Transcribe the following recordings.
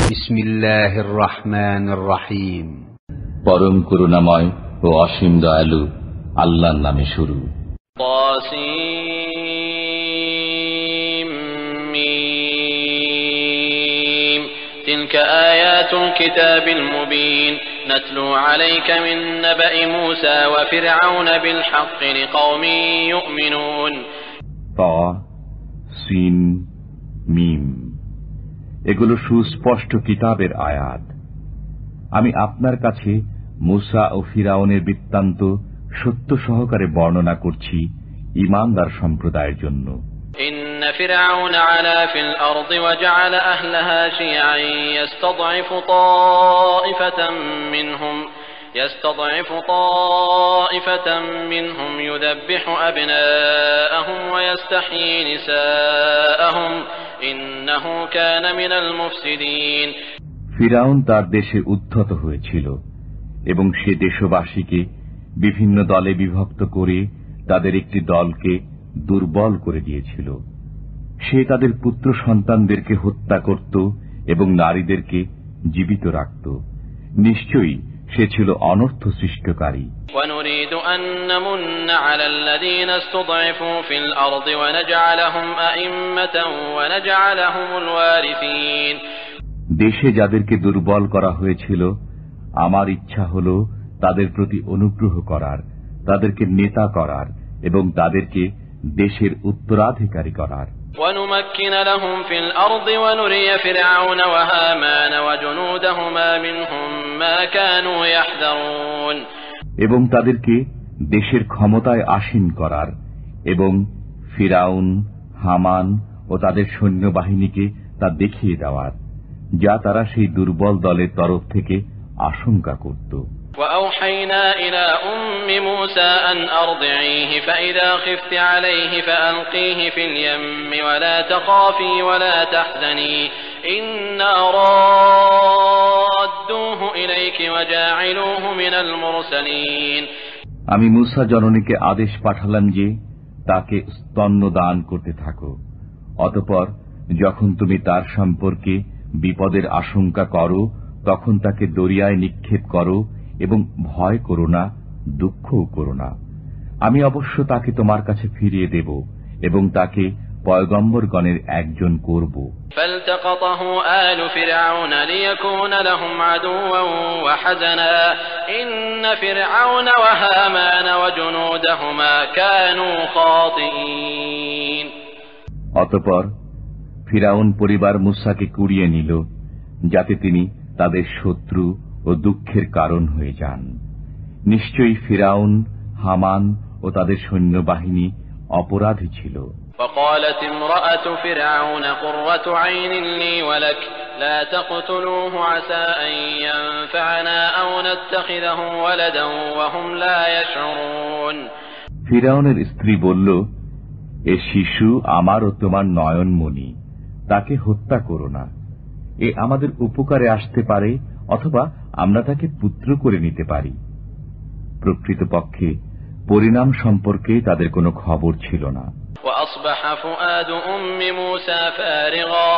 বিসমিল্লাহির রহমানির রহিম। পরম করুণাময় ও অসীম দয়ালু আল্লাহর নামে শুরু। তাসিম মিম তিলকা আয়াতুল কিতাবিল মুবিন নাতলু আলাইকা মিন নাবাই মূসা ওয়া ফিরআউন বিল হাক্কি লিকাওমিন ইউমিনুন। তাসিম মিম, এগুলো সুস্পষ্ট কিতাবের আয়াত। আমি আপনার কাছে মূসা ও ফিরআউনের বৃত্তান্ত সত্য সহকারে বর্ণনা করছি ঈমানদার সম্প্রদায়ের জন্য। ইন্না ফিরআউন আলা ফিল আরদি ওয়া জাআলা আহলাহা শিয়া'আন ইস্তাদঈফু তা'iফাতাম মিনহুম ইউযাব্বিহু আবনাআহুম ওয়া ইস্তাহয়ী নিসাআহুম ইন্নাহু কানা মিনাল মুফসিদিন। ফিরআউন তার দেশে উদ্ধত হয়েছিল এবং সে দেশবাসীকে বিভিন্ন দলে বিভক্ত করে তাদের একটি দলকে দুর্বল করে দিয়েছিল। সে তাদের পুত্র সন্তানদেরকে হত্যা করত এবং নারীদেরকে জীবিত রাখত। নিশ্চয়ই সে ছিল অনর্থ সৃষ্টিকারী। দেশে যাদেরকে দুর্বল করা হয়েছিল, আমার ইচ্ছা হল তাদের প্রতি অনুগ্রহ করার, তাদেরকে নেতা করার এবং তাদেরকে দেশের উত্তরাধিকারী করার। وَنُمَكِّنَ لَهُمْ فِي الْأَرْضِ وَنُرِيَ فِرْعَوْنَ وَهَامَانَ وَجُنُودَهُمَا مِنْهُمْ مَا كَانُوا يَحْذَرُونَ। এবং তাদেরকে দেশের ক্ষমতায় আসীন করার এবং ফিরআউন, হামান ও তাদের সৈন্যবাহিনীকে তা দেখিয়ে দেওয়ার, যা তারা সেই দুর্বল দলের তরফ থেকে আশঙ্কা করত। وأوحينا إلى أم موسى أن أرضعيه فإذا خفت عليه فألقيه في اليم ولا تخافي ولا تحزني إنا رادوه إليك وجاعلوه من المرسلين। আমি মূসা জননীকে আদেশ পাঠালাম যে তাকে স্তন্য দান করতে থাকো। অতঃপর যখন তুমি তার সম্পর্কে বিপদের আশঙ্কা করো, তখন তাকে দরিয়ায় নিক্ষেপ করো এবং ভয় করো না, দুঃখও করো না। আমি অবশ্য তাকে তোমার কাছে ফিরিয়ে দেব এবং তাকে পয়গম্বরগণের একজন করব। فالتقطه آل فرعون ليكون لهم عدوا وحزنا إن فرعون وهامان وجنودهما كانوا خاطئين। অতঃপর ফিরআউন পরিবার মূসাকে কুড়িয়ে নিল, যাতে তিনি তাদের শত্রু ও দুঃখের কারণ হয়ে যান। নিশ্চয়ই ফিরআউন, হামান ও তাদের সৈন্যবাহিনী অপরাধী ছিল। وقالت امرأة فرعون قرة عين لي ولك لا تقتلوه عسى أن ينفعنا أو نتخذه ولدا وهم لا يشعرون। ফিরআউনের স্ত্রী বলল, এ শিশু আমার ও তোমার নয়নমণি, তাকে হত্যা করো না। এ আমাদের উপকারে আসতে পারে, অথবা আমরা তাকে পুত্র করে নিতে পারি। প্রকৃতপক্ষে পরিণাম সম্পর্কে তাদের কোনো খবর ছিল না। وأصبح فؤاد أم موسى فارغا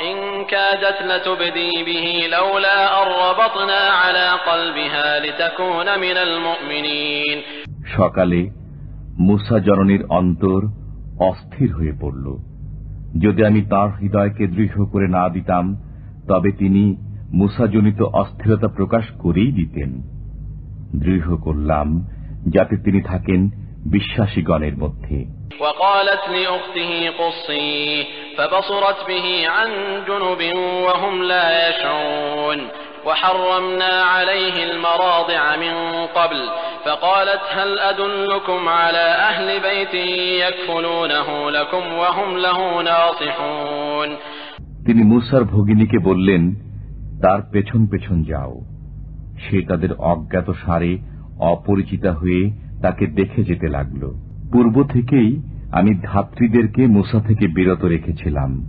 إن كادت لتبدي به لولا أن ربطنا على قلبها لتكون من المؤمنين। সকালে মূসা জননীর অন্তর অস্থির হয়ে পড়ল। যদি আমি তার হৃদয়কে দৃঢ় করে না দিতাম, তবে তিনি মূসাজনিত অস্থিরতা প্রকাশ করেই দিতেন। দৃঢ় করলাম যাতে তিনি থাকেন বিশ্বাসীগণের মধ্যে। وقالت لأخته قصيه فبصرت به عن جنب وهم لا يشعرون وحرمنا عليه المراضع من قبل فقالت هل أدلكم على أهل بيت يكفلونه لكم وهم له ناصحون। তিনি মূসার ভগিনীকে বললেন, তার পেছন পেছন যাও। সে তাদের অজ্ঞাত সারে অপরিচিতা হয়ে তাকে দেখে যেতে লাগল। পূর্ব থেকেই আমি ধাত্রীদেরকে মূসা থেকে বিরত রেখেছিলাম।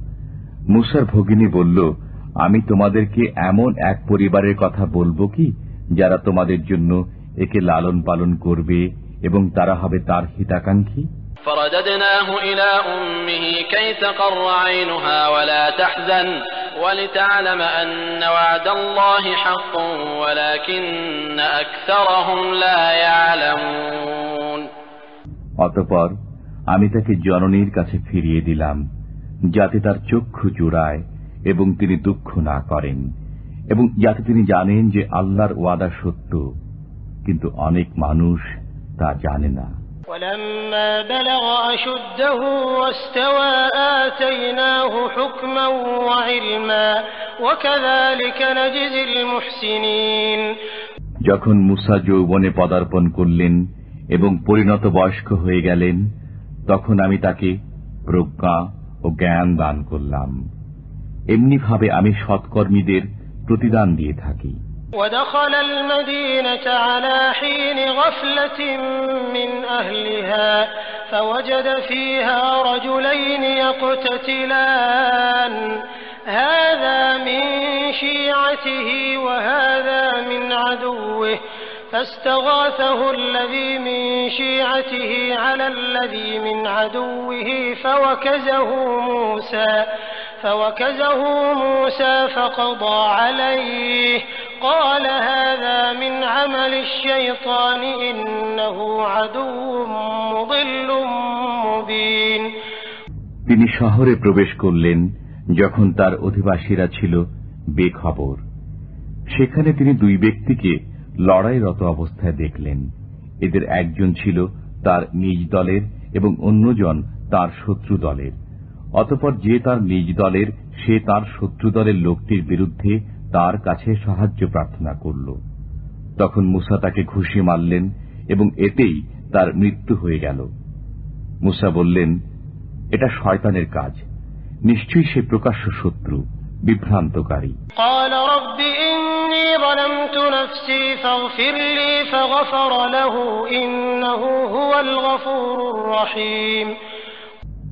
মূসার ভগিনী বলল, আমি তোমাদেরকে এমন এক পরিবারের কথা বলবো কি, যারা তোমাদের জন্য একে লালন পালন করবে এবং তারা হবে তার হিতাকাঙ্ক্ষী। فرددناه إلى أمه كي تقر عينها ولا تحزن ولتعلم أن وعد الله حق ولكن أكثرهم لا يعلمون অতঃপর আমি তাকে জননীর কাছে ফিরিয়ে দিলাম যাতে তার চক্ষু জোড়ায় এবং তিনি দুঃখ না করেন এবং যাতে তিনি জানেন যে আল্লাহর ওয়াদা সত্য, কিন্তু অনেক মানুষ তা জানে না। ولما بلغ أشده واستوى آتيناه حكما وعلما وكذلك نجزي المحسنين। যখন মুসা যৌবনে পদার্পণ করলেন এবং পরিণত বয়স্ক হয়ে গেলেন, তখন আমি তাকে প্রজ্ঞা ও জ্ঞান দান করলাম। এমনি ভাবে আমি সৎকর্মীদের প্রতিদান দিয়ে থাকি। ودخل المدينة على حين غفلة من أهلها فوجد فيها رجلين يقتتلان هذا من شيعته وهذا من عدوه فاستغاثه الذي من شيعته على الذي من عدوه فوكزه موسى فقضى عليه قال هذا من عمل الشيطان إنه عدو مضل مبين। তিনি শহরে প্রবেশ করলেন যখন তার অধিবাসীরা ছিল বেখবর। সেখানে তিনি দুই ব্যক্তিকে লড়াইরত অবস্থায় দেখলেন। এদের একজন ছিল তার নিজ দলের এবং অন্যজন তার শত্রু দলের। অতঃপর যে তার নিজ দলের, সে তার শত্রু দলের লোকটির বিরুদ্ধে তার কাছে সাহায্য প্রার্থনা করল। তখন মুসা তাকে ঘুষি মারলেন এবং এতেই তার মৃত্যু হয়ে গেল। মুসা বললেন, এটা শয়তানের কাজ, নিশ্চয়ই সে প্রকাশ্য শত্রু, বিভ্রান্তকারী।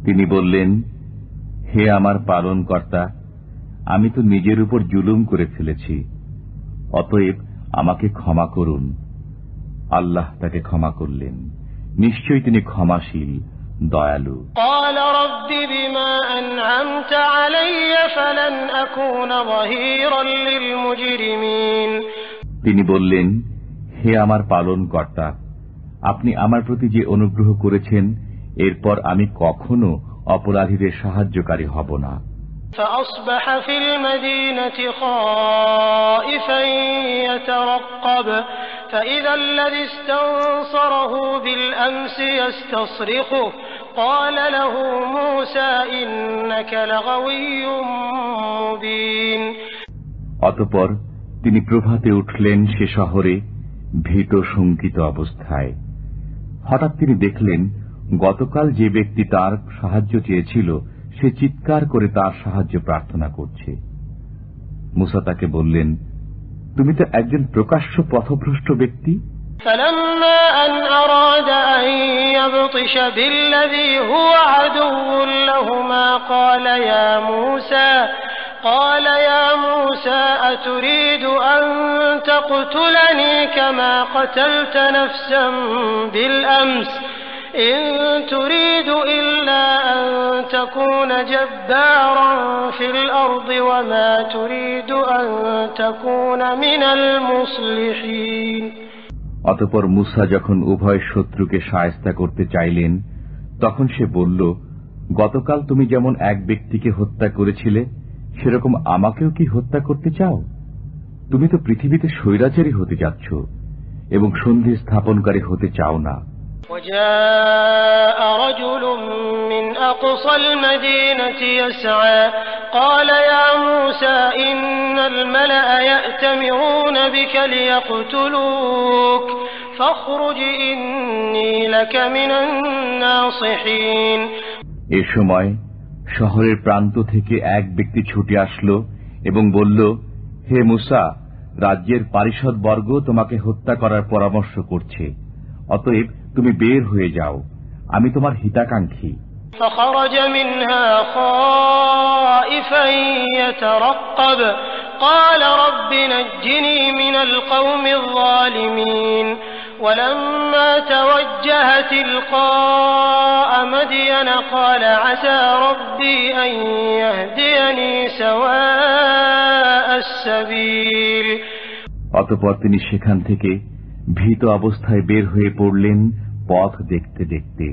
তিনি বললেন, হে আমার পালনকর্তা, আমি তো নিজের উপর জুলুম করে ফেলেছি, অতএব আমাকে ক্ষমা করুন। আল্লাহ তাকে ক্ষমা করলেন, নিশ্চয়ই তিনি ক্ষমাশীল, দয়ালু। তিনি বললেন, হে আমার পালনকর্তা, আপনি আমার প্রতি যে অনুগ্রহ করেছেন, এরপর আমি কখনো অপরাধীদের সাহায্যকারী হব না। فأصبح في المدينة خائفا يترقب فإذا الذي استنصره بالأمس يستصرخه قال له موسى إنك لغوي مبين। অতঃপর তিনি প্রভাতে উঠলেন সে শহরে ভীত শঙ্কিত অবস্থায়। হঠাৎ তিনি দেখলেন গতকাল যে ব্যক্তি তার সাহায্য চেয়েছিল সে চিৎকার করে তার সাহায্য প্রার্থনা করছে। মুসা তাকে বললেন, তুমি তো একজন প্রকাশ্য পথভ্রষ্ট ব্যক্তি। فلما أن أراد أن يبطش بالذي هو عدو لهما قال يا موسى أتريد أن تقتلني كما قتلت نفسا بالأمس إن تريد إلا أن تكون جبارا في الأرض وما تريد أن تكون من المصلحين। অতঃপর মুসা যখন উভয় শত্রুকে শায়েস্তা করতে চাইলেন, তখন সে বলল, গতকাল তুমি যেমন এক ব্যক্তিকে হত্যা করেছিলে, সেরকম আমাকেও কি হত্যা করতে চাও? তুমি তো পৃথিবীতে স্বৈরাচারী হতে যাচ্ছ এবং সন্ধি স্থাপনকারী হতে চাও না। وجاء رجل من أقصى المدينة يسعى قال يا موسى إن الملأ يأتمرون بك ليقتلوك فاخرج إني لك من الناصحين। এ সময় শহরের প্রান্ত থেকে এক ব্যক্তি ছুটে আসলো এবং বলল, হে মুসা, রাজ্যের পারিষদবর্গ তোমাকে হত্যা করার পরামর্শ করছে, অতএব তুমি বের হয়ে যাও, আমি তোমার হিতাকাঙ্ক্ষী। فخرج منها خائفا يترقب قال رب نجني من القوم الظالمين ولما توجه تلقاء مدين قال عسى ربي أن يهديني سواء سبيل অতঃপর তিনি সেখান থেকে ভীত অবস্থায় বের হয়ে পড়লেন পথ দেখতে দেখতে।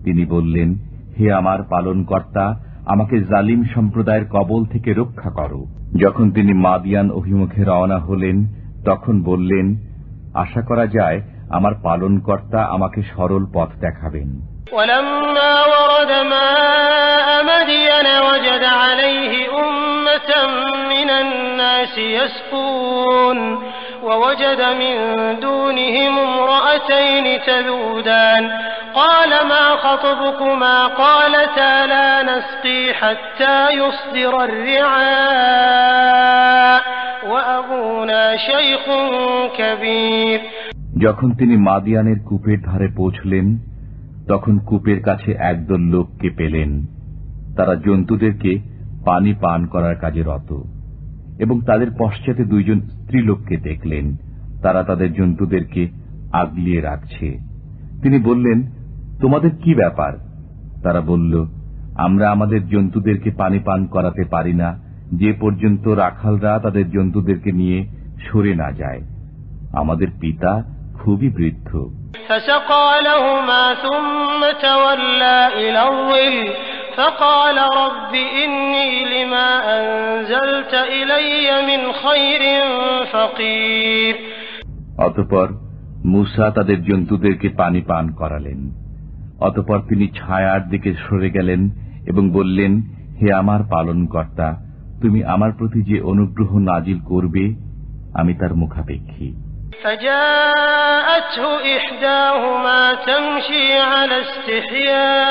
তিনি বললেন, হে আমার পালনকর্তা, আমাকে জালিম সম্প্রদায়ের কবল থেকে রক্ষা করো। যখন তিনি মাদিয়ান অভিমুখে রওনা হলেন তখন বললেন, আশা করা যায় আমার পালনকর্তা আমাকে সরল পথ দেখাবেন। ولما ورد ماء مدين وجد عليه أمة من الناس يسقون ووجد من دونهم امرأتين تذودان قال ما خطبكما قالتا لا نسقي حتى يصدر الرعاء وأبونا شيخ كبير যখন তিনি মাদিয়ানের কূপের ধারে পৌঁছলেন তখন কূপের কাছে একদল লোককে পেলেন। তারা জন্তুদেরকে পানি পান করার কাজে রত, এবং তাদের পশ্চাতে দুইজন স্ত্রীলোককে দেখলেন, তারা তাদের জন্তুদেরকে আগলিয়ে রাখছে। তিনি বললেন, তোমাদের কি ব্যাপার? তারা বলল, আমরা আমাদের জন্তুদেরকে পানি পান করাতে পারি না যে পর্যন্ত রাখালরা তাদের জন্তুদেরকে নিয়ে সরে না যায়। আমাদের পিতা খুবই বৃদ্ধ। فسقى لهما ثم تولى إلى الظل فقال رب إني لما أنزلت إلي من خير فقير অতঃপর মূসা তাদের জন্তুদেরকে পানি পান করালেন। অতঃপর তিনি ছায়ার দিকে সরে গেলেন এবং বললেন, হে আমার পালনকর্তা, তুমি আমার প্রতি যে অনুগ্রহ নাজিল করবে আমি তার মুখাপেক্ষী। فجاءته إحداهما تمشي على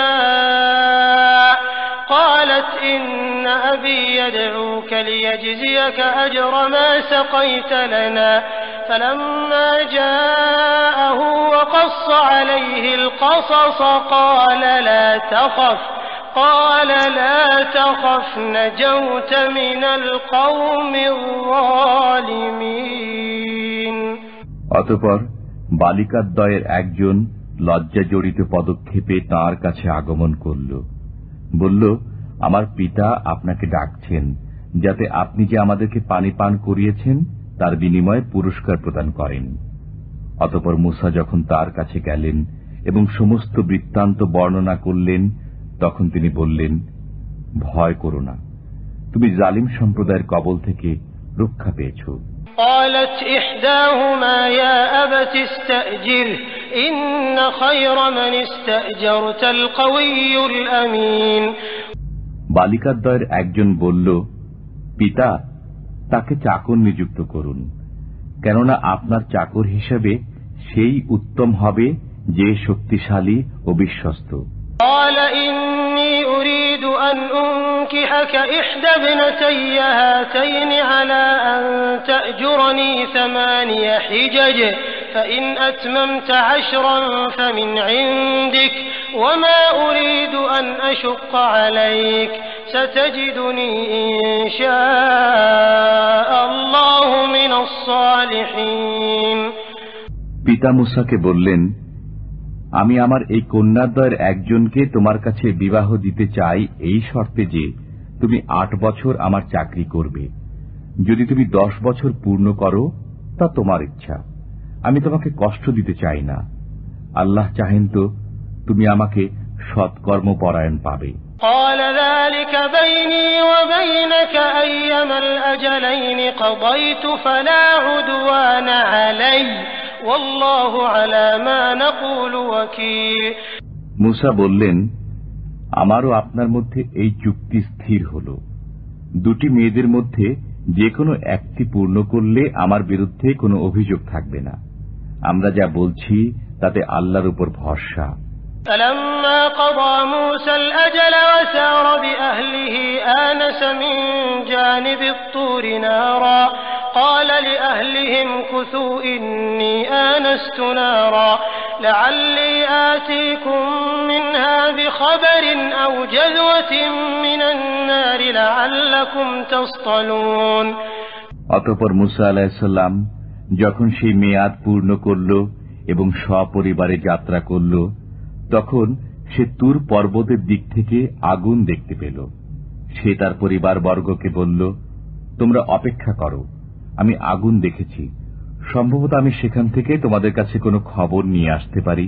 استحياء قالت إن أبي يدعوك ليجزيك أجر ما سقيت لنا فلما جاءه وقص عليه القصص قال لا تخف نجوت من القوم الظالمين অতঃপর বালিকাদ্বয়ের একজন লজ্জা জড়িত পদক্ষেপে তাঁর কাছে আগমন করল, বলল, আমার পিতা আপনাকে ডাকছেন যাতে আপনি যে আমাদেরকে পানি পান করিয়েছেন তার বিনিময়ে পুরস্কার প্রদান করেন। অতঃপর মূসা যখন তার কাছে গেলেন এবং সমস্ত বৃত্তান্ত বর্ণনা করলেন তখন তিনি বললেন, ভয় করো না, তুমি জালিম সম্প্রদায়ের কবল থেকে রক্ষা পেয়েছ। قالت إحداهما يا أبت استأجره إن خير من استأجرت القوي الأمين বালিকাদ্বয়ের একজন বলল, পিতা, তাকে চাকর নিযুক্ত করুন, কেননা আপনার চাকর হিসেবে সেই উত্তম হবে যে শক্তিশালী ও বিশ্বস্ত। قال إني أريد أن أنكحك إحدى ابنتي هاتين على أن تأجرني 8 حجج فإن أتممت 10 فمن عندك وما أريد أن أشق عليك ستجدني إن شاء الله من الصالحين পিতা মূসাকে বললেন, আমি আমার এই কন্যাদ্বয়ের একজনকে তোমার কাছে বিবাহ দিতে চাই এই শর্তে যে তুমি 8 বছর আমার চাকরি করবে। যদি তুমি 10 বছর পূর্ণ করো তা তোমার ইচ্ছা, আমি তোমাকে কষ্ট দিতে চাই না। আল্লাহ চাহেন তো তুমি আমাকে সৎকর্মপরায়ণ পাবে। قال ذلك بيني وبينك أيما الأجلين قضيت فلا عدوان علي والله على ما نقول وكيل মূসা বললেন, আমারও আপনার মধ্যে এই চুক্তি স্থির হল, 2টি মেয়েদের মধ্যে যে কোনো একটি পূর্ণ করলে আমার বিরুদ্ধে কোনো অভিযোগ থাকবে না। আমরা যা বলছি তাতে আল্লাহর উপর ভরসা। فلما قضى موسى الأجل وسار بأهله آنس من جانب الطور نارا قال لأهلهم كثوا إني آنست نارا لعلي آتيكم منها بخبر أو جذوة من النار لعلكم تصطلون অতঃপর মূসা আলাইহিস সালাম যখন সেই মেয়াদ পূর্ণ করল এবং সপরিবারে যাত্রা করল তখন সে তুর পর্বতের দিক থেকে আগুন দেখতে পেল। সে তার পরিবারবর্গকে বলল, তোমরা অপেক্ষা করো, আমি আগুন দেখেছি, সম্ভবত আমি সেখান থেকে তোমাদের কাছে কোনো খবর নিয়ে আসতে পারি,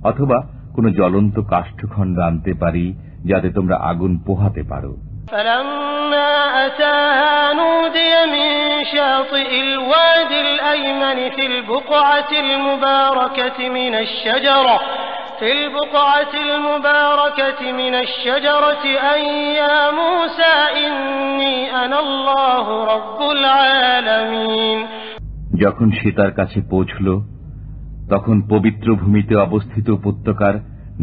অথবা কোনো জ্বলন্ত কাষ্ঠখণ্ড আনতে পারি যাতে তোমরা আগুন পোহাতে পারো। فلما أتاها نودي من شاطئ الوادي الأيمن في البقعة المباركة من الشجرة أن يا موسى إني أنا الله رب العالمين। যখন সে তার কাছে পৌঁছল, তখন পবিত্র ভূমিতে অবস্থিত উপত্যকার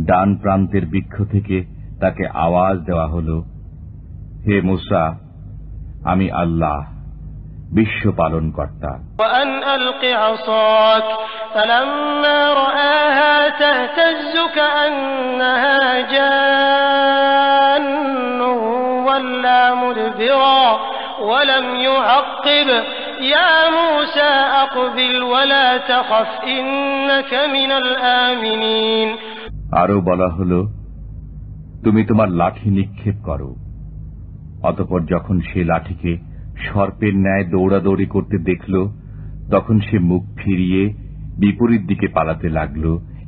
ডান প্রান্তের বৃক্ষ থেকে তাকে আওয়াজ দেওয়া হল, হে মূসা, আমি আল্লাহ, বিশ্ব পালনকর্তা। وأن ألق عصاك فلما رآها تهتز كأنها جان ولا مدبرا ولم يعقب يا موسى أقبل ولا تخف إنك من الآمنين। আরো বলা হল, তুমি তোমার লাঠি নিক্ষেপ করো। অতঃপর যখন সে লাঠিকে সর্পের ন্যায় দৌড়াদৌড়ি করতে দেখল, তখন সে মুখ ফিরিয়ে বিপরীত দিকে পালাতে লাগল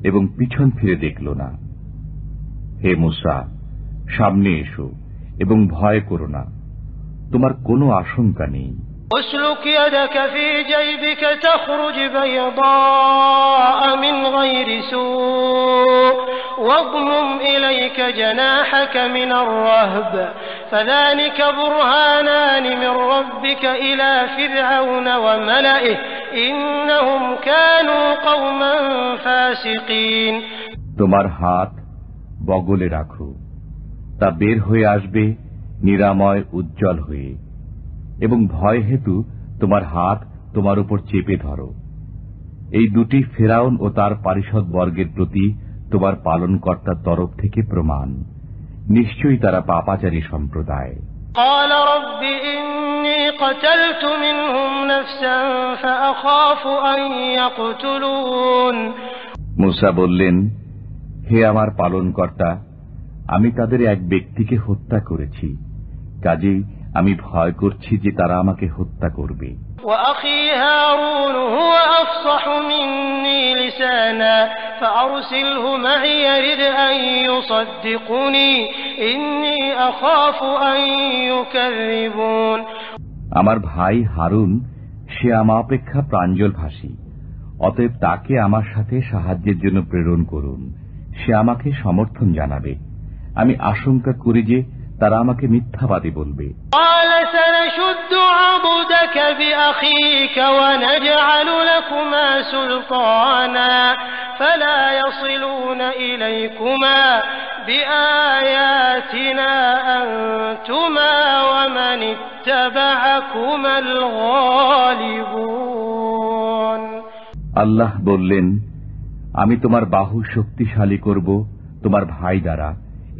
এবং পিছন ফিরে দেখল না। হে মূসা, সামনে এসো এবং ভয় করো না, তোমার কোনো আশঙ্কা নেই। اسلك يدك في جيبك تخرج بيضاء من غير سوء واضمم إليك جناحك من الرهب فذلك برهانان من ربك إلى فرعون وملئه إنهم كانوا قوما فاسقين। তোমার হাত বগলে রাখো, তা বের হয়ে আসবে নিরাময় উজ্জ্বল হয়ে, এবং ভয় হেতু তোমার হাত তোমার উপর চেপে ধরো। এই দুটি ফেরাউন ও তার পারিষদ বর্গের প্রতি তোমার পালনকর্তার তরফ থেকে প্রমাণ। নিশ্চয়ই তারা পাপাচারী সম্প্রদায়। قال رب إني قتلت منهم نفسا فأخاف أن يقتلون। মূসা বললেন, হে আমার পালনকর্তা, আমি তাদের এক ব্যক্তিকে হত্যা করেছি, কাজেই আমি ভয় করছি যে তারা আমাকে হত্যা করবে। وأخي هارون هو أفصح مني لسانا فأرسله معي يرد أن يصدقني إني أخاف أن يكذبون। আমার ভাই হারুন, সে আমার অপেক্ষা প্রাঞ্জল ভাষী, অতএব তাকে আমার সাথে সাহায্যের জন্য প্রেরণ করুন, সে আমাকে সমর্থন জানাবে। আমি আশঙ্কা করি যে তারা আমাকে মিথ্যাবাদী বলবে। قال سنشد عضدك بأخيك ونجعل لكما سلطانا فلا يصلون إليكما بآياتنا أنتما ومن اتبعكما الغالبون। আল্লাহ বললেন, আমি তোমার বাহু শক্তিশালী করব তোমার ভাই দ্বারা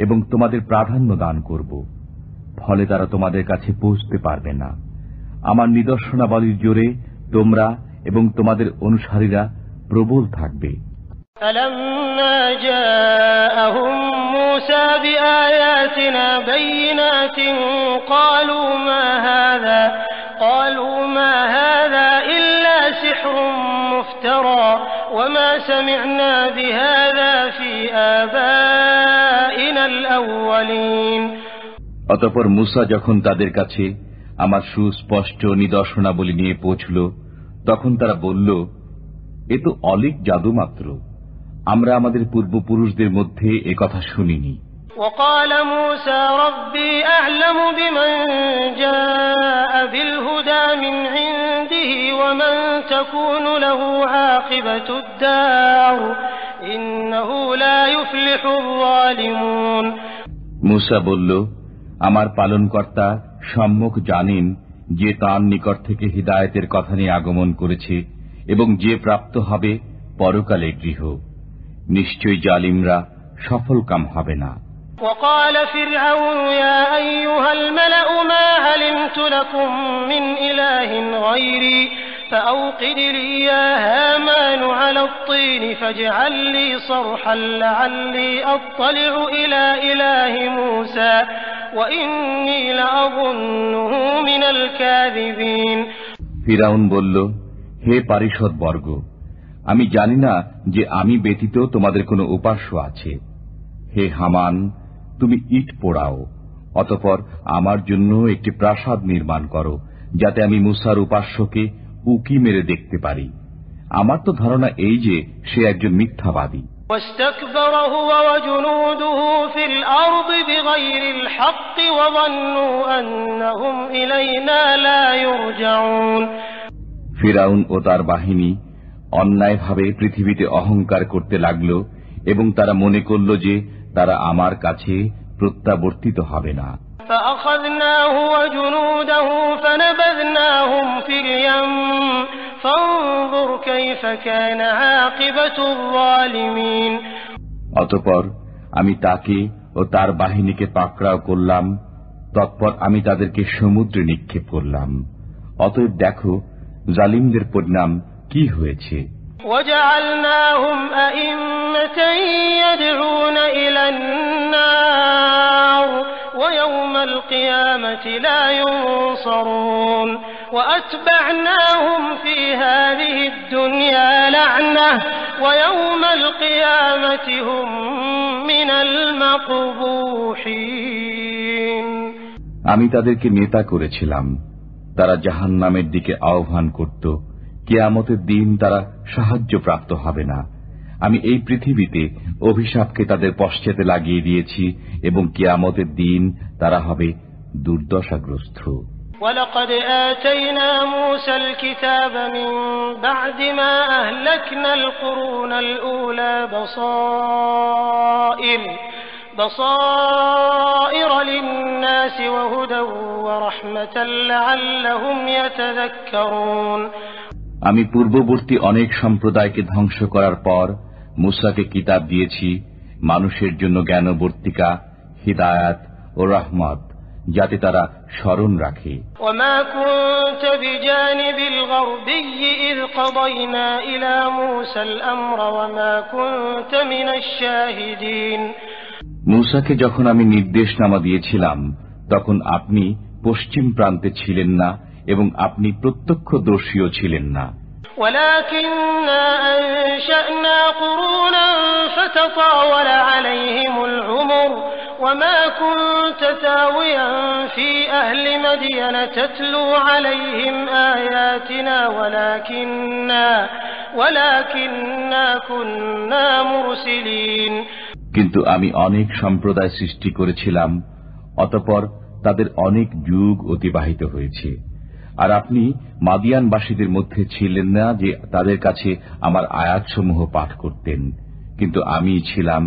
এবং তোমাদের প্রাধান্য দান করব, ফলে তারা তোমাদের কাছে পৌঁছতে পারবে না। আমার নিদর্শনাবলীর জোরে তোমরা এবং তোমাদের অনুসারীরা প্রবল থাকবে। فلما جاءهم موسى بآياتنا بينات قالوا ما هذا إلا سحر مفترى وما سمعنا بهذا في آبائنا الأولين। অতঃপর মূসা যখন তাদের কাছে আমার সুস্পষ্ট নিদর্শনাবলী নিয়ে পৌঁছল, তখন তারা বলল, এ তো অলীক জাদু মাত্র, আমরা আমাদের পূর্বপুরুষদের মধ্যে এ কথা শুনিনি। وقال موسى ربي أعلم بمن جاء بالهدى من عنده ومن تكون له عاقبة الدار إنه لا يفلح الظالمون। মূসা বলল, আমার পালনকর্তা সম্যক জানেন যে তাঁর নিকট থেকে হিদায়েতের কথা নিয়ে আগমন করেছে এবং যে প্রাপ্ত হবে পরকালে গৃহ। নিশ্চয়ই জালিমরা সফলকাম হবে না। وقال فرعون يا أيها الملأ ما علمت لكم من إله غيري فأوقد لي يا هامان على الطين فاجعل لي صرحا لعلي أطلع إلى إله موسى وإني لأظنه من الكاذبين। ফিরাউন বলল, হে পারিষদ বর্গ, আমি জানি না যে আমি ব্যতীত তোমাদের কোনো উপাস্য আছে। হে হামান, তুমি ইট পোড়াও, অতঃপর আমার জন্য একটি প্রাসাদ নির্মাণ করো, যাতে আমি মুসার উপাস্যকে উকি মেরে দেখতে পারি। আমার তো ধারণা এই যে সে একজন মিথ্যাবাদী। واستكبر هو وجنوده في الأرض بغير الحق وظنوا أنهم إلينا لا يرجعون। ফিরাউন ও তার বাহিনী অন্যায়ভাবে পৃথিবীতে অহংকার করতে লাগল এবং তারা মনে করল যে তারা আমার কাছে প্রত্যাবর্তিত হবে না। فأخذناه وجنوده فنبذناهم في اليم فانظر كيف كان عاقبة الظالمين। অতঃপর আমি তাকে ও তার বাহিনীকে পাকড়াও করলাম, তৎপর আমি তাদেরকে সমুদ্রে নিক্ষেপ করলাম। অতএব দেখো জালিমদের পরিণাম কি হয়েছে। وجعلناهم أئمة يدعون إلى النار ويوم القيامة لا ينصرون وأتبعناهم في هذه الدنيا لعنة ويوم القيامة هم من المقبوحين। আমি তাদেরকে নেতা করেছিলাম, তারা জাহান্নামের দিকে আহ্বান করত। কিয়ামতের দিন তারা সাহায্যপ্রাপ্ত হবে না। আমি এই পৃথিবীতে অভিশাপকে তাদের পশ্চাতে লাগিয়ে দিয়েছি এবং কিয়ামতের দিন তারা হবে দুর্দশাগ্রস্ত। ولقد آتينا موسى الكتاب من بعد ما أهلكنا القرون الأولى بصائر للناس وهدى ورحمة لعلهم يتذكرون। আমি পূর্ববর্তী অনেক সম্প্রদায়কে ধ্বংস করার পর মুসাকে কিতাব দিয়েছি, মানুষের জন্য জ্ঞানবর্তিকা, হিদায়াত ও রহমত, যাতে তারা স্মরণ রাখে। وما كنت بجانب الغربي إذ قضينا إلى موسى الأمر وما كنت من الشاهدين। মুসাকে যখন আমি নির্দেশনামা দিয়েছিলাম তখন আপনি পশ্চিম প্রান্তে ছিলেন না এবং আপনি প্রত্যক্ষদর্শীও ছিলেন না। ولكننا أنشأنا قرونا فتطاول عليهم العمر وما كنت ثاويا في أهل مدين تتلو عليهم آياتنا ولكننا كنا مرسلين। কিন্তু আমি অনেক সম্প্রদায় সৃষ্টি করেছিলাম, অতঃপর তাদের অনেক যুগ অতিবাহিত হয়েছে, আর আপনি মাদিয়ানবাসীদের মধ্যে ছিলেন না যে তাদের কাছে আমার আয়াতসমূহ পাঠ করতেন, কিন্তু আমি ছিলাম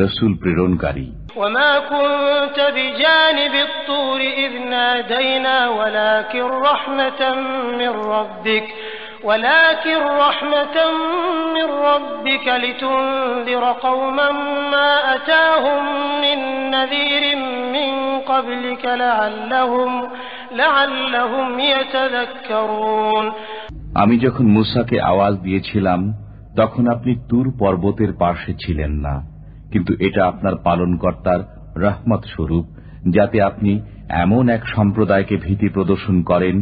রসুল প্রেরণকারী। وما كنت بجانب الطور إذ نادينا ولكن رحمة من ربك لتنذر قوما ما أتاهم من نذير من قبلك لعلهم يتذكرون। আমি যখন মুসাকে আওয়াজ দিয়েছিলাম তখন আপনি তুর পর্বতের পাশে ছিলেন না, কিন্তু এটা আপনার পালনকর্তার রহমত স্বরূপ, যাতে আপনি এমন এক সম্প্রদায়কে ভীতি প্রদর্শন করেন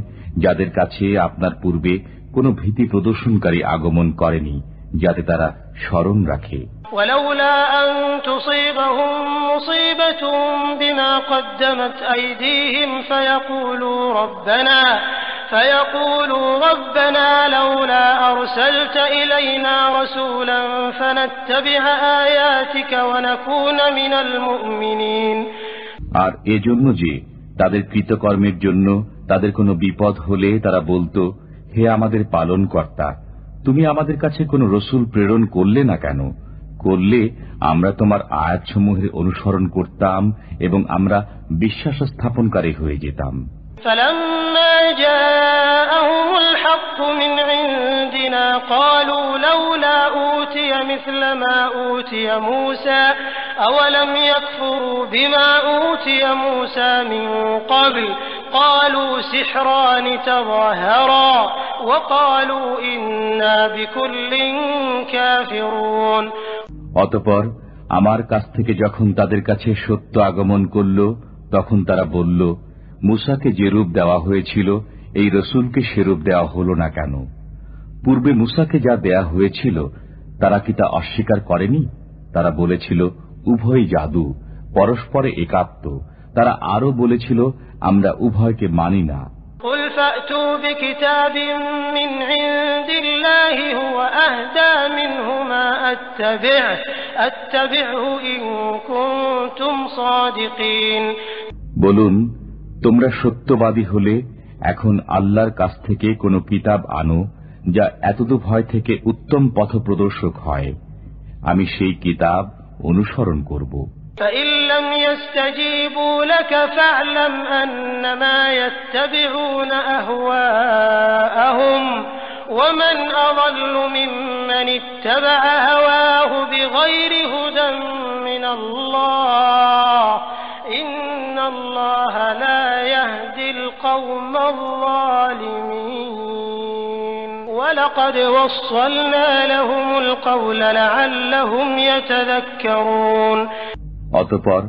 যাদের কাছে আপনার পূর্বে কোনো ভীতি প্রদর্শনকারী আগমন করেনি, যাতে তারা স্মরণ রাখে। ولولا أن تصيبهم مصيبة بما قدمت أيديهم فيقولوا ربنا لولا أرسلت إلينا رسولا فنتبع آياتك ونكون من المؤمنين। আর এজন্য যে তাদের কৃতকর্মের জন্য তাদের কোনো বিপদ হলে তারা বলতো, হে আমাদের পালনকর্তা, তুমি আমাদের কাছে কোনো রসুল প্রেরণ করলে না কেন? করলে আমরা তোমার আয়াতসমূহের অনুসরণ করতাম এবং আমরা বিশ্বাস স্থাপনকারী হয়ে যেতাম। فلما جاءهم الحق من عندنا قالوا لولا أوتي مثل ما أوتي موسى أولم يكفروا بما أوتي موسى من قبل قالوا سحران تظاهرا وقالوا إنا بكل كافرون। অতঃপর আমার কাছ থেকে যখন তাদের কাছে সত্য আগমন করল তখন তারা বলল, মুসাকে যে রূপ দেওয়া হয়েছিল এই রসুলকে সেরূপ দেওয়া হল না কেন? পূর্বে মুসাকে যা দেয়া হয়েছিল তারা কি তা অস্বীকার করেনি? তারা বলেছিল উভয় জাদু, পরস্পরে একাত্ম। তারা আরো বলেছিল আমরা উভয়কে মানি না। قل فأتوا بكتاب من عند الله هو أهدى منهما أتبعه إن كنتم صادقين। বলুন, তোমরা সত্যবাদী হলে এখন আল্লাহর কাছ থেকে কোনো কিতাব আনো যা এতদূর ভয় থেকে উত্তম পথপ্রদর্শক হয়। আমি সেই কিতাব অনুসরণ করব। فإن لم يستجيبوا لك فاعلم أنما يتبعون أهواءهم ومن أضل ممن اتبع هواه بغير هدى من الله إن الله لا يهدي القوم الظالمين ولقد وصلنا لهم القول لعلهم يتذكرون। অতঃপর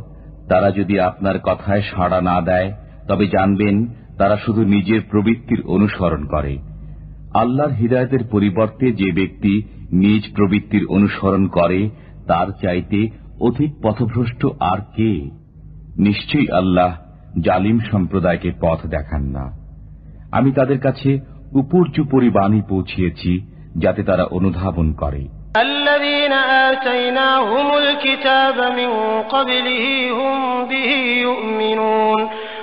তারা যদি আপনার কথায় সাড়া না দেয় তবে জানবেন তারা শুধু নিজের প্রবৃত্তির অনুসরণ করে। আল্লাহর হিদায়াতের পরিবর্তে যে ব্যক্তি নিজ প্রবৃত্তির অনুসরণ করে তার চাইতে অধিক পথভ্রষ্ট আর কে? নিশ্চয়ই আল্লাহ জালিম সম্প্রদায়কে পথ দেখান না। আমি তাদের কাছে উপর্যুপরি বাণী পৌঁছিয়েছি যাতে তারা অনুধাবন করে। الذين آتيناهم الكتاب من قبله هم به يؤمنون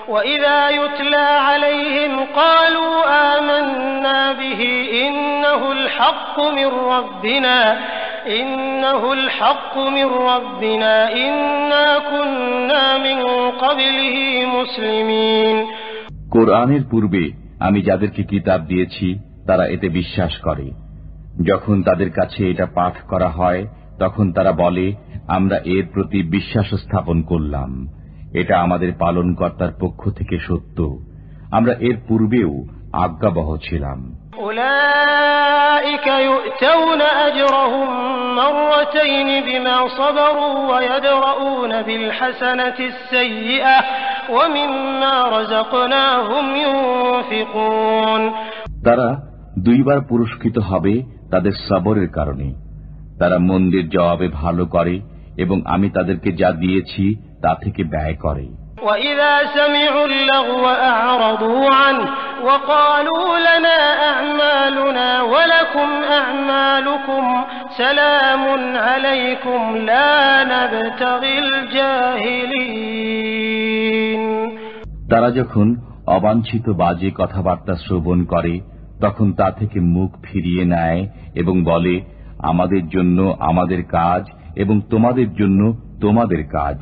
وإذا يتلى عليهم قالوا آمنا به إنه الحق من ربنا إنا كنا من قبله مسلمين। কোরআনের পূর্বে আমি যাদেরকে কিতাব দিয়েছি তারা এতে বিশ্বাস করে। যখন তাদের কাছে এটা পাঠ করা হয় তখন তারা বলে আমরা এর প্রতি বিশ্বাস স্থাপন করলাম। এটা আমাদের পালনকর্তার পক্ষ থেকে সত্য। আমরা এর পূর্বেও আজ্ঞাবহ ছিলাম। أولئك يؤتون أجرهم مرتين بما صبروا ويدرؤون بالحسنة السيئة ومما رزقناهم ينفقون। তারা দুইবার পুরস্কৃত হবে তাদের সবরের কারণে। তারা মন্দের জবাবে ভালো করে এবং আমি তাদেরকে যা দিয়েছি তা থেকে ব্যয় করে। وَإِذَا سَمِعُوا اللَّغْوَ أَعْرَضُوا عَنْهُ وَقَالُوا لَنَا أَعْمَالُنَا وَلَكُمْ أَعْمَالُكُمْ سَلَامٌ عَلَيْكُمْ لَا نَبْتَغِي الْجَاهِلِينَ। তারা যখন অবাঞ্ছিত বাজে কথাবার্তা শ্রবণ করে তখন তা থেকে মুখ ফিরিয়ে নেয় এবং বলে আমাদের জন্য আমাদের কাজ এবং তোমাদের জন্য তোমাদের কাজ,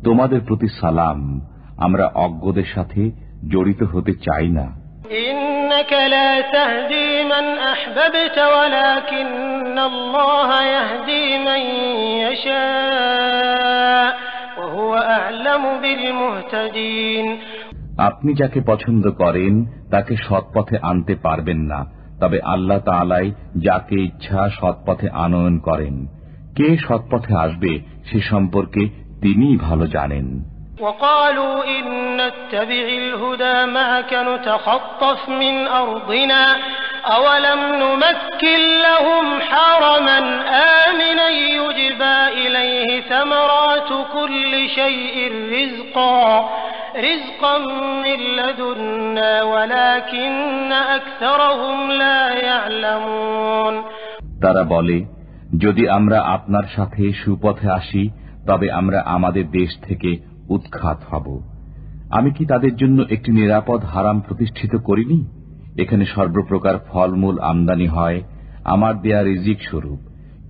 তোমাদের প্রতি সালাম, আমরা অজ্ঞদের সাথে জড়িত হতে চাই না। إنك لا تهدي من أحببت ولكن الله يهدي من يشاء وهو أعلم بالمهتدين। আপনি যাকে পছন্দ করেন তাকে সৎপথে আনতে পারবেন না, তবে আল্লাহ তাআলাই যাকে ইচ্ছা সৎপথে আনয়ন করেন। কে সৎপথে আসবে সে সম্পর্কে তিনিই ভালো জানেন। وقالوا إن نتبع الهدى معك نتخطف من أرضنا أولم نمكن لهم حرما آمنا يجبى إليه ثمرات كل شيء رزقا من لدنا ولكن أكثرهم لا يعلمون। তারা বলে যদি আমরা আপনার সাথে সুপথে আসি তবে আমরা আমাদের দেশ থেকে উৎখাত হব। আমি কি তাদের জন্য একটি নিরাপদ হারাম প্রতিষ্ঠিত করিনি? এখানে সর্বপ্রকার ফলমূল আমদানি হয় আমার দেয়া রিজিক স্বরূপ,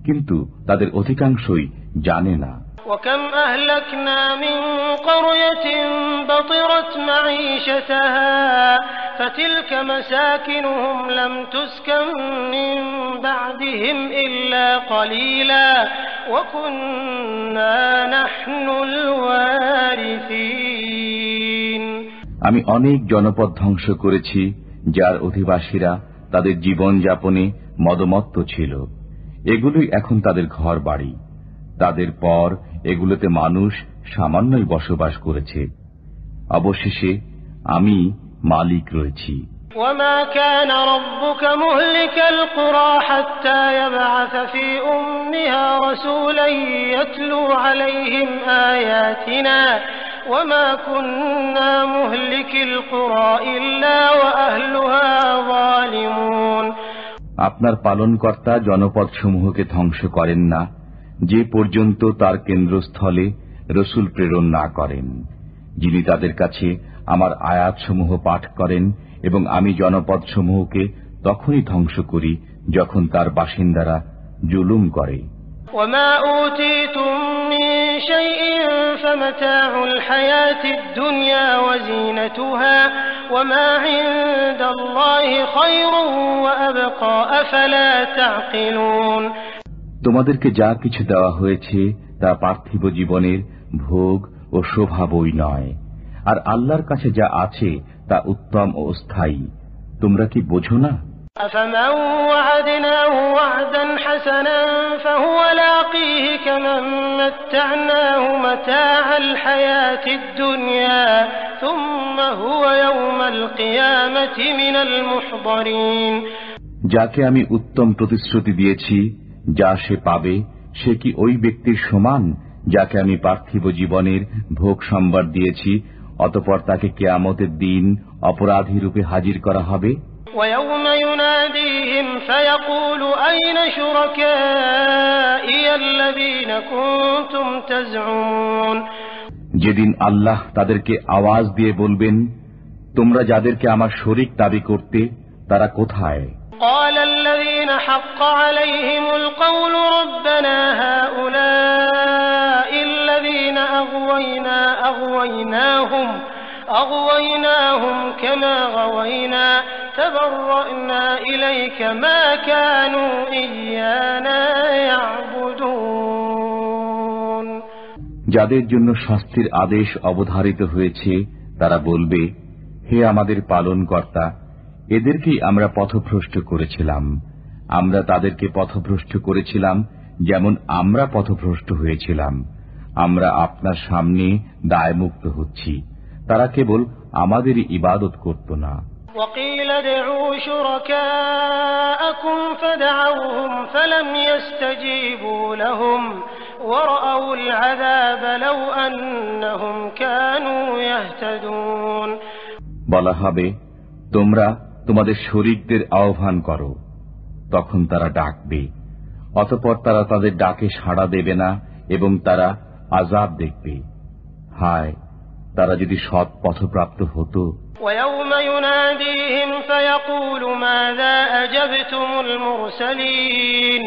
কিন্তু তাদের অধিকাংশই জানে না। وكم أهلكنا من قرية بطرت معيشتها فتلك مساكنهم لم تسكن من بعدهم إلا قليلا وكنا نحن الوارثين। আমি অনেক জনপদ ধ্বংস করেছি যার অধিবাসীরা তাদের জীবন যাপনে মদমত্ত ছিল। এগুলোই এখন তাদের ঘর বাড়ি। তাদের পর এগুলোতে মানুষ সামান্যই বসবাস করেছে। অবশেষে আমি মালিক রয়েছি। وما كان ربك مهلك القرى حتى يبعث في أمها رسولا يتلو عليهم آياتنا وما كنا مهلك القرى إلا وأهلها ظالمون। আপনার পালনকর্তা জনপদসমূহকে ধ্বংস করেন না যে পর্যন্ত তার কেন্দ্রস্থলে রসুল প্রেরণ না করেন, যিনি তাদের কাছে আমার আয়াতসমূহ পাঠ করেন, এবং আমি জনপদসমূহকে তখনই ধ্বংস করি যখন তার বাসিন্দারা জুলুম করে। وما أوتيتم من شيء فمتاع الحياة الدنيا وزينتها وما عند الله خير وأبقى أفلا تعقلون। তোমাদেরকে যা কিছু দেওয়া হয়েছে তা পার্থিব জীবনের ভোগ ও শোভা বই নয়, আর আল্লাহর কাছে যা আছে তা উত্তম ও স্থায়ী। তোমরা কি বোঝো না? أفمن وعدناه وعدا حسنا فهو لاقيه كمن متعناه متاع الحياة الدنيا ثم هو يوم القيامة من المحضرين। যাকে আমি উত্তম প্রতিশ্রুতি দিয়েছি যা সে পাবে, সে কি ওই ব্যক্তির সমান যাকে আমি পার্থিব জীবনের ভোগ সম্ভার দিয়েছি, অতঃপর তাকে কিয়ামতের দিন অপরাধী রূপে হাজির করা হবে। ويوم يناديهم فيقول أين شركائي الذين كنتم تزعمون। যেদিন আল্লাহ তাদেরকে আওয়াজ দিয়ে বলবেন, তোমরা যাদেরকে আমার শরীক দাবি করতে তারা কোথায়? قال الذين حق عليهم القول ربنا هؤلاء الذين أغويناهم كما غوينا تبرأنا إليك ما كانوا إيانا يعبدون। যাদের জন্য শাস্তির আদেশ অবধারিত হয়েছে তারা বলবে, হে আমাদের পালনকর্তা, এদেরকেই আমরা পথভ্রষ্ট করেছিলাম। আমরা তাদেরকে পথভ্রষ্ট করেছিলাম যেমন আমরা পথভ্রষ্ট হয়েছিলাম। আমরা আপনার সামনে দায়মুক্ত হচ্ছি। তারা কেবল আমাদেরই ইবাদত করত না। وقيل ادعوا شركاءكم فدعوهم فلم يستجيبوا لهم ورأوا العذاب لو أنهم كانوا يهتدون। বলা হবে, তোমরা তোমাদের শরীকদের আহ্বান করো। তখন তারা ডাকবে, অতঃপর তারা তাদের ডাকে সাড়া দেবে না এবং তারা আযাব দেখবে। হায়, তারা যদি সৎ পথপ্রাপ্ত হতো। ويوم يناديهم فيقول ماذا أجبتم المرسلين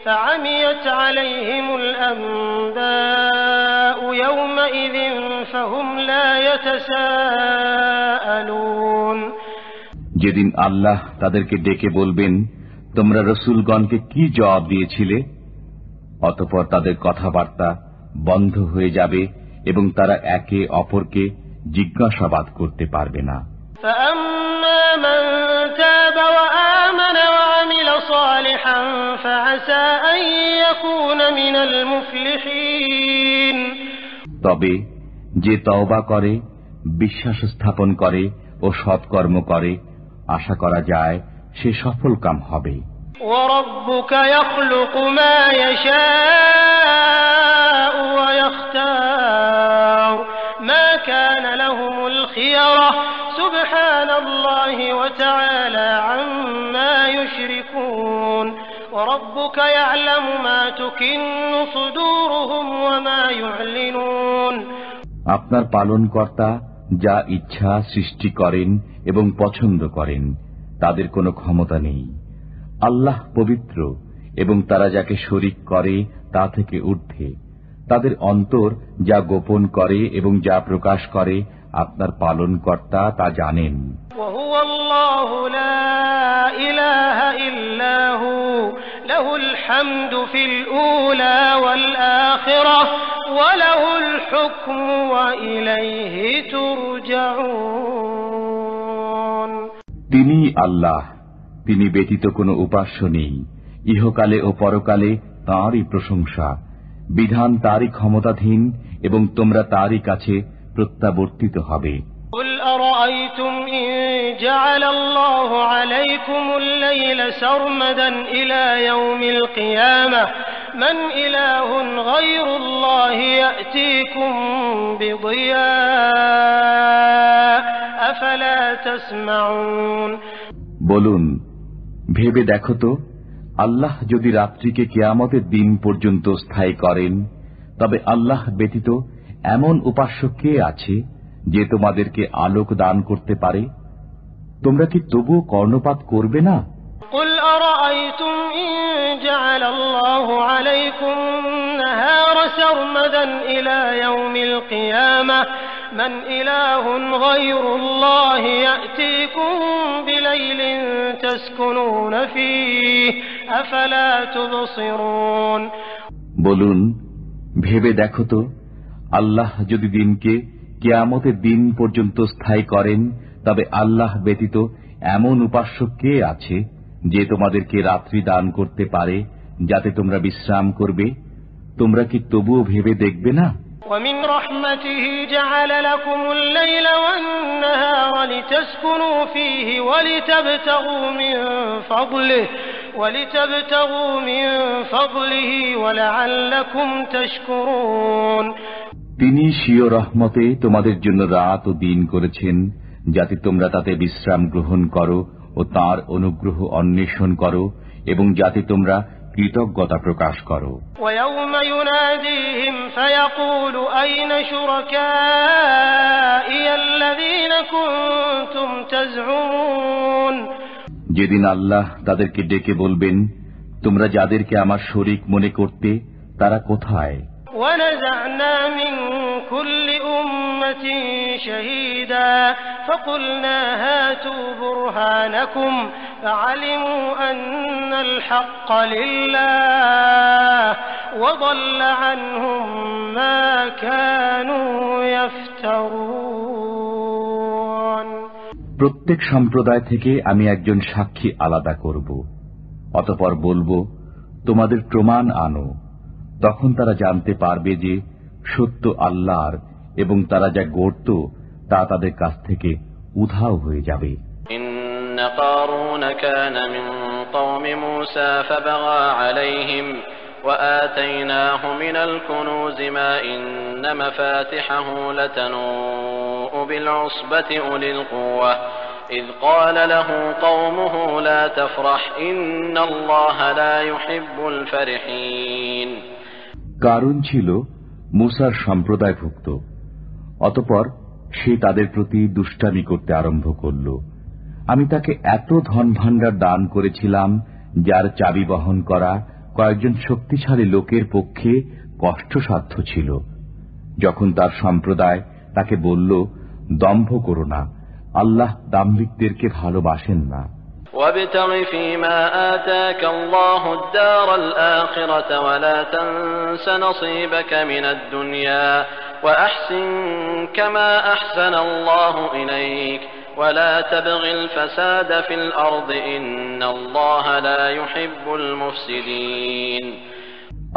فعميت عليهم الأنباء يومئذ فهم لا يتساءلون। যেদিন আল্লাহ তাদেরকে ডেকে বলবেন, তোমরা রসুলগণকে কি জবাব দিয়েছিলে, অতঃপর তাদের কথাবার্তা বন্ধ হয়ে যাবে এবং তারা একে অপরকে জিজ্ঞাসাবাদ করতে পারবে না। فأما من تاب وآمن وعمل صالحا فعسى أن يكون من المفلحين। তবে যে তওবা করে, বিশ্বাস স্থাপন করে ও সৎকর্ম করে, আশা করা যায় সে সফলকাম হবে। وَرَبُّكَ يَخْلُقُ مَا يَشَاءُ وَيَخْتَارُ مَا كَانَ لَهُمُ الْخِيَرَةُ سُبْحَانَ اللَّهِ وَتَعَالَى عَمَّا يُشْرِكُونَ وَرَبُّكَ يَعْلَمُ مَا تُكِنُّ صُدُورُهُمْ وَمَا يُعْلِنُونَ। আপনার পালনকর্তা যা ইচ্ছা সৃষ্টি করেন এবং পছন্দ করেন, তাদের কোনো ক্ষমতা নেই। আল্লাহ পবিত্র এবং তারা যাকে শরীক করে তা থেকে ঊর্ধ্বে। তাদের অন্তর যা গোপন করে এবং যা প্রকাশ করে আপনার পালনকর্তা তা জানেন। وهو الله لا إله إلا هو له الحمد في الأولى والآخرة وله الحكم وإليه ترجعون। তিনি আল্লাহ, তিনি ব্যতীত কোনো উপাস্য নেই। ইহকালে ও পরকালে তাঁরই প্রশংসা। বিধান তাঁরই ক্ষমতাধীন এবং তোমরা তাঁরই কাছে প্রত্যাবর্তিত হবে। قل أرأيتم إن جعل الله عليكم الليل سرمدا إلى يوم القيامة من إله غير الله يأتيكم بضياء أفلا تسمعون বলুন, ভেবে দেখো তো, আল্লাহ যদি রাত্রিকে কিয়ামতের দিন পর্যন্ত স্থায়ী করেন, তবে আল্লাহ ব্যতীত এমন উপাস্য কে আছে যে তোমাদেরকে আলোক দান করতে পারে? তোমরা কি তবুও কর্ণপাত করবে না? قل أرأيتم إن جعل الله عليكم النهار سرمدا إلى يوم القيامة من إله غير الله يأتيكم بليل تسكنون فيه أفلا تبصرون বলুন, ভেবে দেখো তো, আল্লাহ যদি দিনকে কিয়ামতের দিন পর্যন্ত স্থায়ী করেন, তবে আল্লাহ ব্যতীত এমন উপাস্য কে আছে যে তোমাদেরকে রাত্রি দান করতে পারে যাতে তোমরা বিশ্রাম করবে? তোমরা কি তবুও ভেবে দেখবে না? ومن رحمته جعل لكم الليل والنهار لتسكنوا فيه ولتبتغوا من فضله ولعلكم تشكرون তিনি স্বীয় রহমতে তোমাদের জন্য রাত ও দিন করেছেন যাতে তোমরা তাতে বিশ্রাম গ্রহণ করো ও তাঁর অনুগ্রহ অন্বেষণ করো এবং যাতে তোমরা কৃতজ্ঞতা প্রকাশ করো। ويوم يناديهم فيقول أين شركائي الذين كنتم تزعمون যেদিন আল্লাহ তাদেরকে ডেকে বলবেন, তোমরা যাদেরকে আমার শরীক মনে করতে তারা কোথায়? ونزعنا من كل أمة شهيدا فقلنا هاتوا برهانكم فعلموا أن الحق لله وضل عنهم ما كانوا يفترون প্রত্যেক সম্প্রদায় থেকে আমি একজন সাক্ষী আলাদা করব, অতঃপর বলবো, তোমাদের প্রমাণ আনো। তখন তারা জানতে পারবে যে সত্য আল্লাহর এবং তারা যা গড়ত তা তাদের কাছ থেকে উধাও হয়ে যাবে। إن قارون كان من قوم موسى فبغى عليهم وآتيناه من الكنوز ما إن مفاتحه لتنوء بالعصبة أولي القوة إذ قال له قومه لا تفرح إن الله لا يحب الفرحين কারণ ছিল মুসার সম্প্রদায়ভুক্ত, অতঃপর সে তাদের প্রতি দুষ্টামি করতে আরম্ভ করল। আমি তাকে এত ধন ভাণ্ডার দান করেছিলাম যার চাবি বহন করা কয়েকজন শক্তিশালী লোকের পক্ষে কষ্টসাধ্য ছিল। যখন তার সম্প্রদায় তাকে বলল, দম্ভ করো না, আল্লাহ দাম্ভিকদেরকে ভালোবাসেন না। وابتغ فيما آتاك الله الدار الآخرة ولا تنس نصيبك من الدنيا وأحسن كما أحسن الله إليك ولا تبغ الفساد في الأرض إن الله لا يحب المفسدين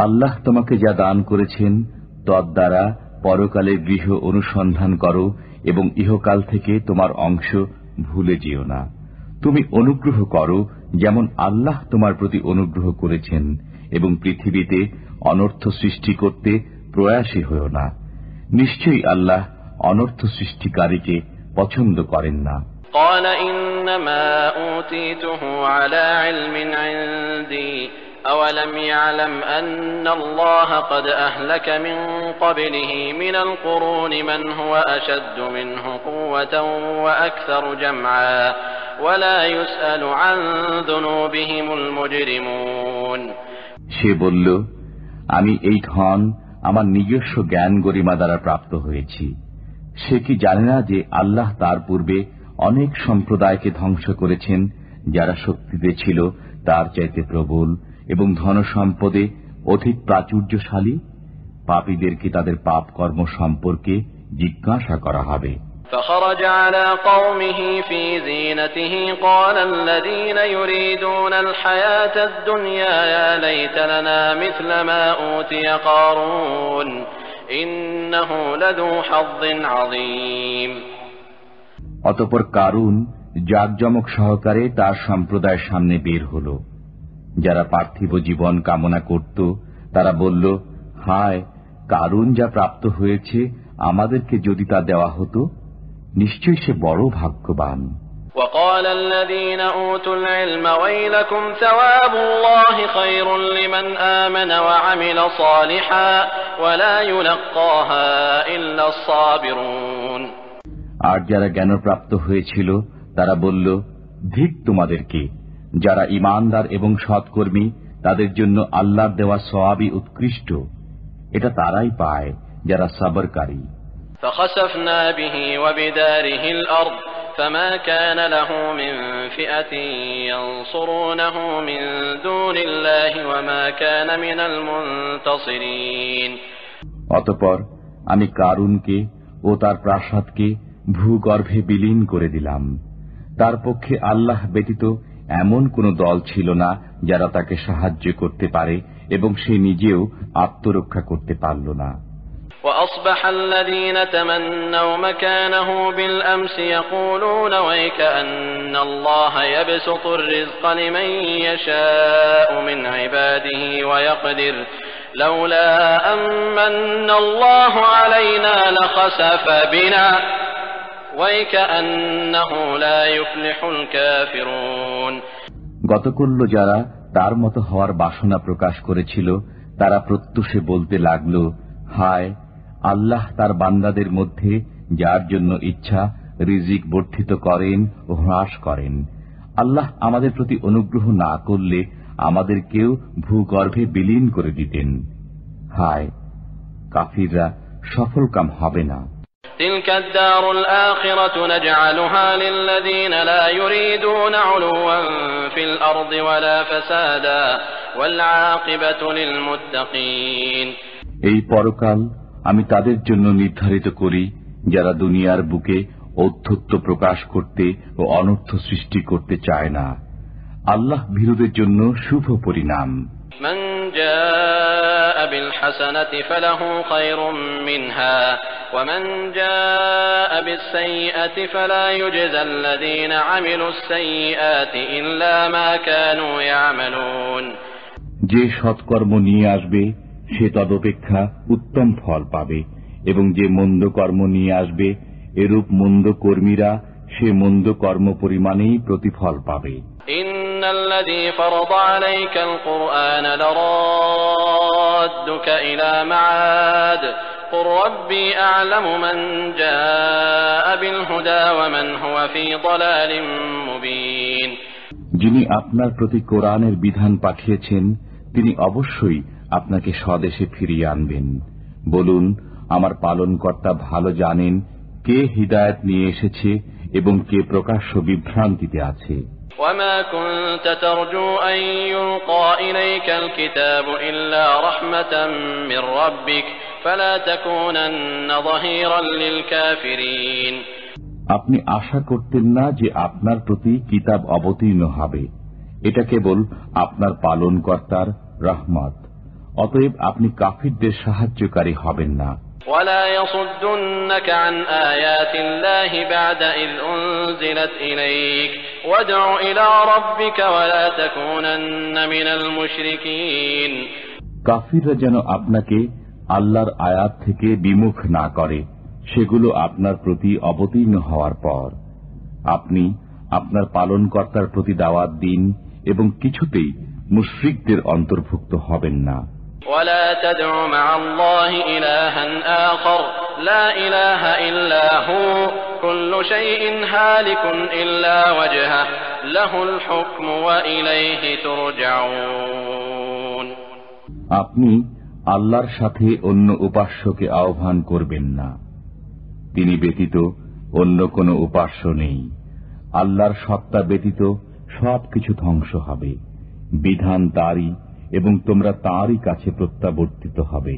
আল্লাহ তোমাকে যা দান করেছেন তদ্বারা পরকালের গৃহ অনুসন্ধান করো এবং ইহকাল থেকে তোমার অংশ ভুলে যেও না। তুমি অনুগ্রহ করো যেমন আল্লাহ তোমার প্রতি অনুগ্রহ করেছেন এবং পৃথিবীতে অনর্থ সৃষ্টি করতে প্রয়াসী হও না। নিশ্চয়ই আল্লাহ অনর্থ সৃষ্টিকারীকে পছন্দ করেন না। قال إنما أوتيته على علم عندي أولم يعلم أن الله قد أهلك من قبله من القرون من هو أشد منه قوة وأكثر جمعا ولا يسأل عن ذنوبهم المجرمون সে বলল, আমি এই ধন আমার নিজস্ব জ্ঞান গরিমা দ্বারা প্রাপ্ত হয়েছি। সে কি জানে না যে আল্লাহ তার পূর্বে অনেক সম্প্রদায়কে ধ্বংস করেছেন যারা শক্তিতে ছিল তার চাইতে প্রবল এবং ধন সম্পদে অধিক প্রাচুর্যশালী? পাপীদেরকে তাদের পাপ কর্ম সম্পর্কে জিজ্ঞাসা করা হবে। فخرج على قومه في زينته قال الذين يريدون الحياة الدنيا يا ليت لنا مثل ما أوتي قارون إنه لذو حظ عظيم অতঃপর কারুন জাঁকজমক সহকারে তার সম্প্রদায়ের সামনে বের হল। যারা পার্থিব জীবন কামনা করত তারা বলল, হায়, কারুন যা প্রাপ্ত হয়েছে আমাদেরকে যদি তা দেওয়া হতো, নিশ্চয়ই সে বড় ভাগ্যবান। وقال الذين أوتوا العلم ويلكم ثواب الله خير لمن آمن وعمل صالحا ولا يلقاها إلا الصابرون। আর যারা জ্ঞানপ্রাপ্ত হয়েছিল তারা বলল, ধিক তোমাদেরকে, যারা ঈমানদার এবং সৎকর্মী তাদের জন্য আল্লাহর দেওয়া সওয়াবই উৎকৃষ্ট, এটা তারাই পায় যারা সবরকারী। فخسفنا به وبداره الأرض فما كان له من فئة ينصرونه من دون الله وما كان من المنتصرين। অতঃপর আমি কারুনকে ও তার প্রাসাদকে ভূগর্ভে বিলীন করে দিলাম। তার পক্ষে আল্লাহ ব্যতীত এমন কোন দল ছিল না যারা তাকে সাহায্য করতে পারে, এবং সে নিজেও আত্মরক্ষা করতে পারল না। وأصبح الذين تمنوا مكانه بالأمس يقولون ويكأن الله يبسط الرزق لمن يشاء من عباده ويقدر لولا أمن الله علينا لخسف بنا ويكأنه لا يفلح الكافرون। গতকল্য যারা তার মতো হওয়ার বাসনা প্রকাশ করেছিল তারা প্রত্যুষে বলতে লাগল, হায়, আল্লাহ তার বান্দাদের মধ্যে যার জন্য ইচ্ছা রিজিক বর্ধিত করেন ও হ্রাস করেন। আল্লাহ আমাদের প্রতি অনুগ্রহ না করলে আমাদেরকেও ভূগর্ভে বিলীন করে দিতেন। হায়, কাফিররা সফলকাম হবে না। تلك الدار الآخرة نجعلها للذين لا يريدون علوا في الأرض ولا فسادا والعاقبة للمتقين। এই পরকাল আমি তাদের জন্য নির্ধারিত করি যারা দুনিয়ার বুকে ঔদ্ধত্য প্রকাশ করতে ও অনর্থ সৃষ্টি করতে চায় না। আল্লাহ ভীরুদের জন্য শুভ পরিণাম। من جاء بالحسنة فله خير منها ومن جاء بالسيئة فلا يجزى الذين عملوا السيئات إلا ما كانوا يعملون। যে সৎকর্ম নিয়ে আসবে সে তদপেক্ষা উত্তম ফল পাবে, এবং যে মন্দ কর্ম নিয়ে আসবে এরূপ মন্দ কর্মীরা সে মন্দ কর্ম পরিমাণেই প্রতিফল পাবে। إن الذي فرض عليك القرآن لرادك إلى معاد قل ربي أعلم من جاء بالهدى ومن هو في ضلال مبين। যিনি আপনার প্রতি কোরআনের বিধান পাঠিয়েছেন তিনি অবশ্যই আপনাকে স্বদেশে ফিরিয়ে আনবেন। বলুন, আমার পালনকর্তা ভালো জানেন কে হিদায়াত নিয়ে এসেছে এবং কে প্রকাশ্য বিভ্রান্তিতে আছে। وما كنت ترجو أن يلقى إليك الكتاب إلا رحمة من ربك فلا تكونن ظهيرا للكافرين। আপনি আশা করতেন না যে আপনার প্রতি কিতাব অবতীর্ণ হবে, এটা কেবল আপনার পালনকর্তার রহমত, অতএব আপনি কাফিরদের সাহায্যকারী হবেন না। ولا يصدنك عن آيات الله بعد إذ أنزلت إليك وادع إلى ربك ولا تكونن من المشركين। কাফিররা যেন আপনাকে আল্লাহর আয়াত থেকে বিমুখ না করে, সেগুলো আপনার প্রতি অবতীর্ণ হওয়ার পর। আপনি আপনার পালনকর্তার প্রতি দাওয়াত দিন এবং কিছুতেই মুশরিকদের অন্তর্ভুক্ত হবেন না। ولا تدع مع الله إلها آخر لا إله إلا هو كل شيء هالك إلا وجهه له الحكم وإليه ترجعون। আপনি আল্লাহর সাথে অন্য উপাস্যকে আহ্বান করবেন না, তিনি ব্যতীত অন্য কোনো উপাস্য নেই। আল্লাহর সত্তা ব্যতীত সবকিছু ধ্বংস হবে, বিধান তারই এবং তোমরা তাঁরই কাছে প্রত্যাবর্তিত হবে।